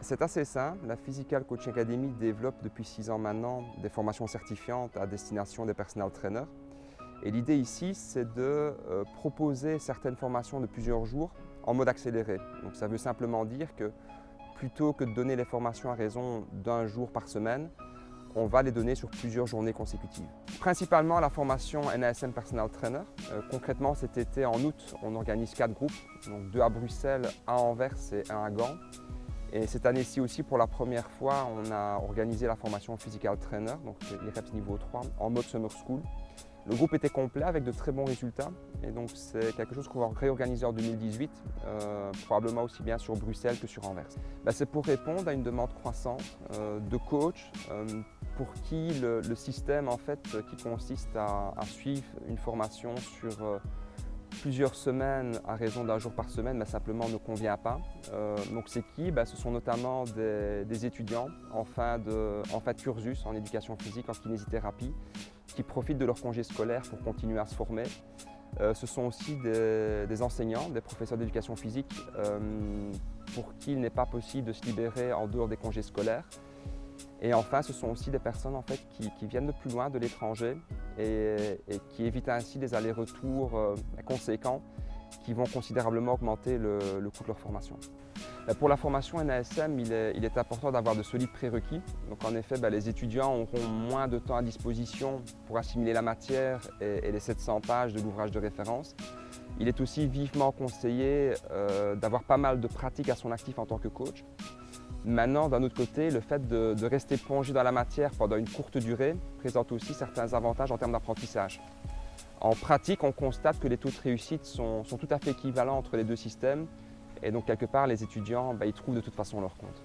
C'est assez simple. La Physical Coaching Academy développe depuis 6 ans maintenant des formations certifiantes à destination des personal trainers. Et l'idée ici, c'est de proposer certaines formations de plusieurs jours en mode accéléré. Donc ça veut simplement dire que plutôt que de donner les formations à raison d'un jour par semaine, on va les donner sur plusieurs journées consécutives. Principalement la formation NASM Personal Trainer. Concrètement, cet été en août, on organise 4 groupes, donc 2 à Bruxelles, 1 à Anvers et 1 à Gand. Et cette année-ci aussi, pour la première fois, on a organisé la formation Physical Trainer, donc les reps niveau 3, en mode Summer School. Le groupe était complet avec de très bons résultats et donc c'est quelque chose qu'on va réorganiser en 2018, probablement aussi bien sur Bruxelles que sur Anvers. C'est pour répondre à une demande croissante de coachs pour qui le système en fait, qui consiste à suivre une formation sur plusieurs semaines à raison d'un jour par semaine, simplement ne convient pas. Donc c'est qui? Ce sont notamment des étudiants en fin de cursus en éducation physique, en kinésithérapie, qui profitent de leur congé scolaire pour continuer à se former. Ce sont aussi des enseignants, des professeurs d'éducation physique pour qui il n'est pas possible de se libérer en dehors des congés scolaires. Et enfin, ce sont aussi des personnes en fait, qui viennent de plus loin, de l'étranger, et qui évitent ainsi des allers-retours conséquents qui vont considérablement augmenter le coût de leur formation. Pour la formation NASM, il est important d'avoir de solides prérequis. Donc en effet, les étudiants auront moins de temps à disposition pour assimiler la matière et les 700 pages de l'ouvrage de référence. Il est aussi vivement conseillé d'avoir pas mal de pratiques à son actif en tant que coach. Maintenant, d'un autre côté, le fait de rester plongé dans la matière pendant une courte durée présente aussi certains avantages en termes d'apprentissage. En pratique, on constate que les taux de réussite sont tout à fait équivalents entre les deux systèmes et donc quelque part, les étudiants ils trouvent de toute façon leur compte.